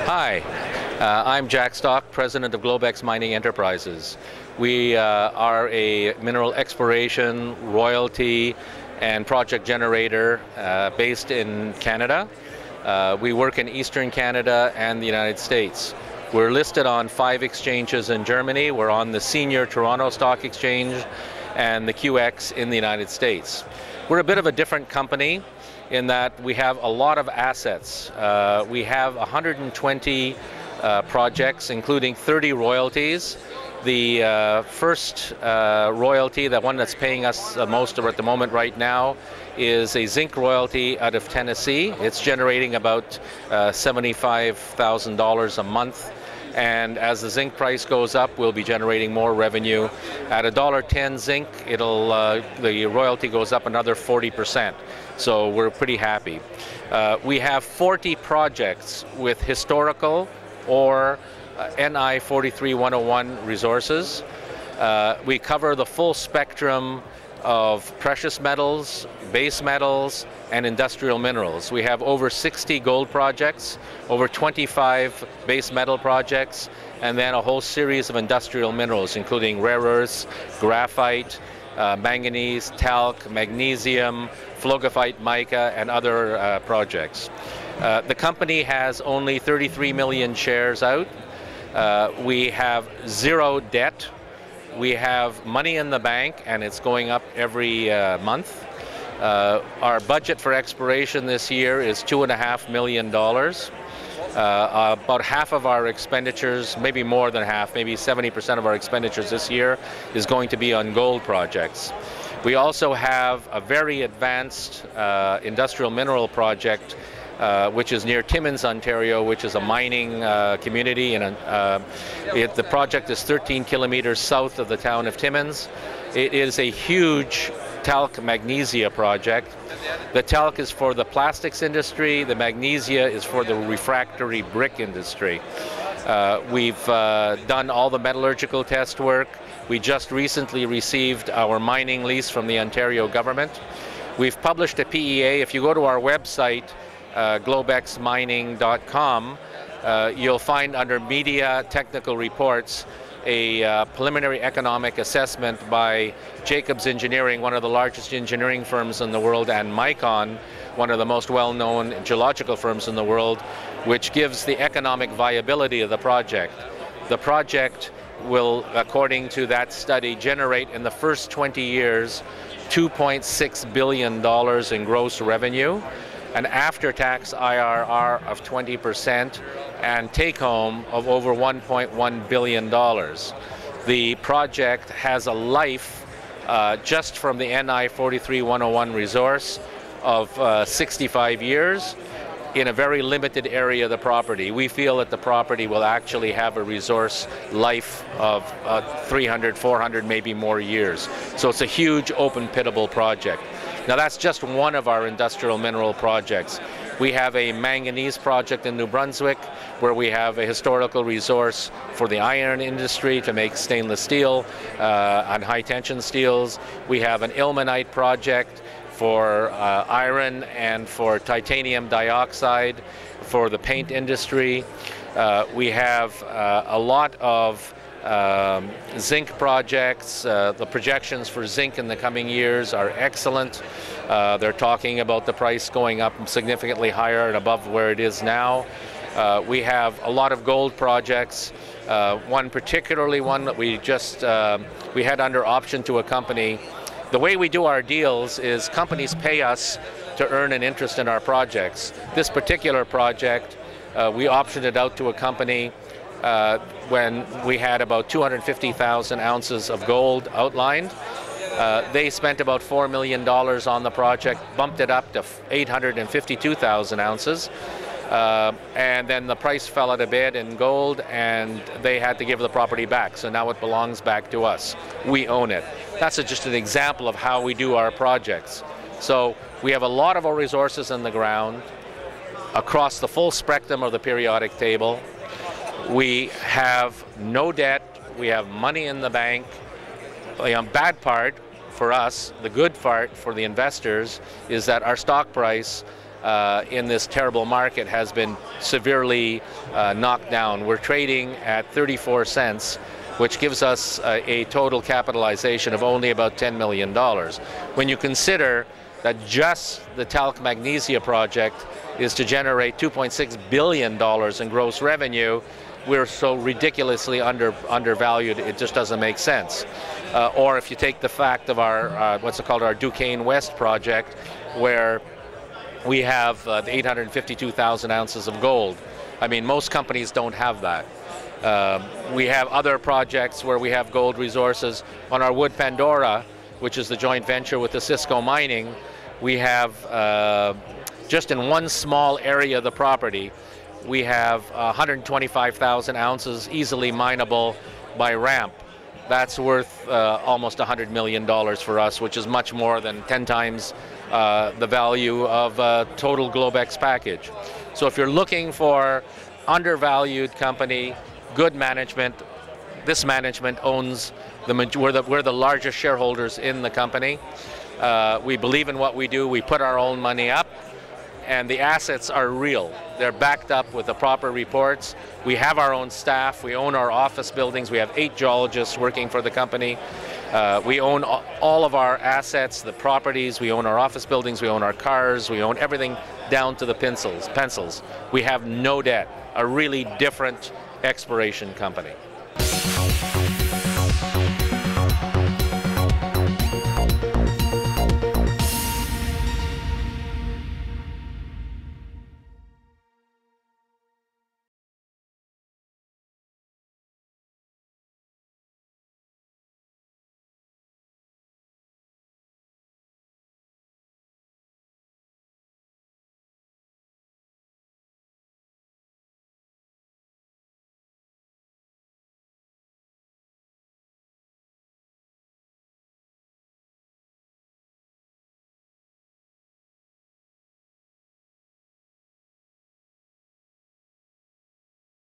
Hi, I'm Jack Stoch, President of Globex Mining Enterprises. We are a mineral exploration, royalty, and project generator based in Canada. We work in Eastern Canada and the United States. We're listed on 5 exchanges in Germany. We're on the senior Toronto Stock Exchange and the QX in the United States. We're a bit of a different company in that we have a lot of assets. We have 120 projects, including 30 royalties. The first royalty, the one that's paying us the most at the moment right now, is a zinc royalty out of Tennessee. It's generating about $75,000 a month. And as the zinc price goes up, we'll be generating more revenue. At $1.10 zinc, the royalty goes up another 40%. So we're pretty happy. We have 40 projects with historical or NI 43-101 resources. We cover the full spectrum of precious metals, base metals, and industrial minerals. We have over 60 gold projects, over 25 base metal projects, and then a whole series of industrial minerals, including rare earths, graphite, manganese, talc, magnesium, phlogophyte mica, and other projects. The company has only 33 million shares out. We have 0 debt. We have money in the bank, and it's going up every month. Our budget for exploration this year is $2.5 million. About half of our expenditures, maybe more than half, maybe 70% of our expenditures this year is going to be on gold projects. We also have a very advanced industrial mineral project which is near Timmins, Ontario, which is a mining community. And the project is 13 kilometers south of the town of Timmins. It is a huge talc magnesia project. The talc is for the plastics industry. The magnesia is for the refractory brick industry. We've done all the metallurgical test work. We just recently received our mining lease from the Ontario government. We've published a PEA. If you go to our website, globexmining.com, you'll find under Media Technical Reports a preliminary economic assessment by Jacobs Engineering, one of the largest engineering firms in the world, and Micon, one of the most well-known geological firms in the world, which gives the economic viability of the project. The project will, according to that study, generate in the first 20 years $2.6 billion in gross revenue, an after-tax IRR of 20%, and take-home of over $1.1 billion. The project has a life, just from the NI 43-101 resource, of 65 years in a very limited area of the property. We feel that the property will actually have a resource life of 300, 400, maybe more years. So it's a huge open pitable project. Now that's just one of our industrial mineral projects. We have a manganese project in New Brunswick where we have a historical resource for the iron industry to make stainless steel and high tension steels. We have an ilmenite project for iron and for titanium dioxide for the paint industry. We have a lot of zinc projects. The projections for zinc in the coming years are excellent. They're talking about the price going up significantly higher and above where it is now. We have a lot of gold projects. One that we just we had under option to a company. The way we do our deals is companies pay us to earn an interest in our projects. This particular project, we optioned it out to a company when we had about 250,000 ounces of gold outlined. They spent about $4 million on the project, bumped it up to 852,000 ounces. and then the price fell at a bit in gold, and they had to give the property back. So now it belongs back to us. We own it. That's just an example of how we do our projects. So we have a lot of our resources in the ground across the full spectrum of the periodic table. We have no debt. We have money in the bank. The bad part for us, the good part for the investors, is that our stock price in this terrible market has been severely knocked down. We're trading at 34 cents, which gives us a total capitalization of only about $10 million. When you consider that just the talc magnesia project is to generate $2.6 billion in gross revenue, we're so ridiculously undervalued, it just doesn't make sense. Or if you take the fact of our, what's it called, our Duquesne West project, where we have 852,000 ounces of gold. I mean, most companies don't have that. We have other projects where we have gold resources. On our Wood Pandora, which is the joint venture with the Cisco Mining, we have, just in one small area of the property, we have 125,000 ounces easily mineable by ramp. That's worth almost $100 million for us, which is much more than 10 times the value of a total Globex package. So if you're looking for undervalued company, good management, this management owns we're the largest shareholders in the company. We believe in what we do. We put our own money up, and the assets are real. They're backed up with the proper reports. We have our own staff. We own our office buildings. We have 8 geologists working for the company. We own all of our assets, the properties. We own our office buildings. We own our cars. We own everything down to the pencils. We have no debt. A really different exploration company.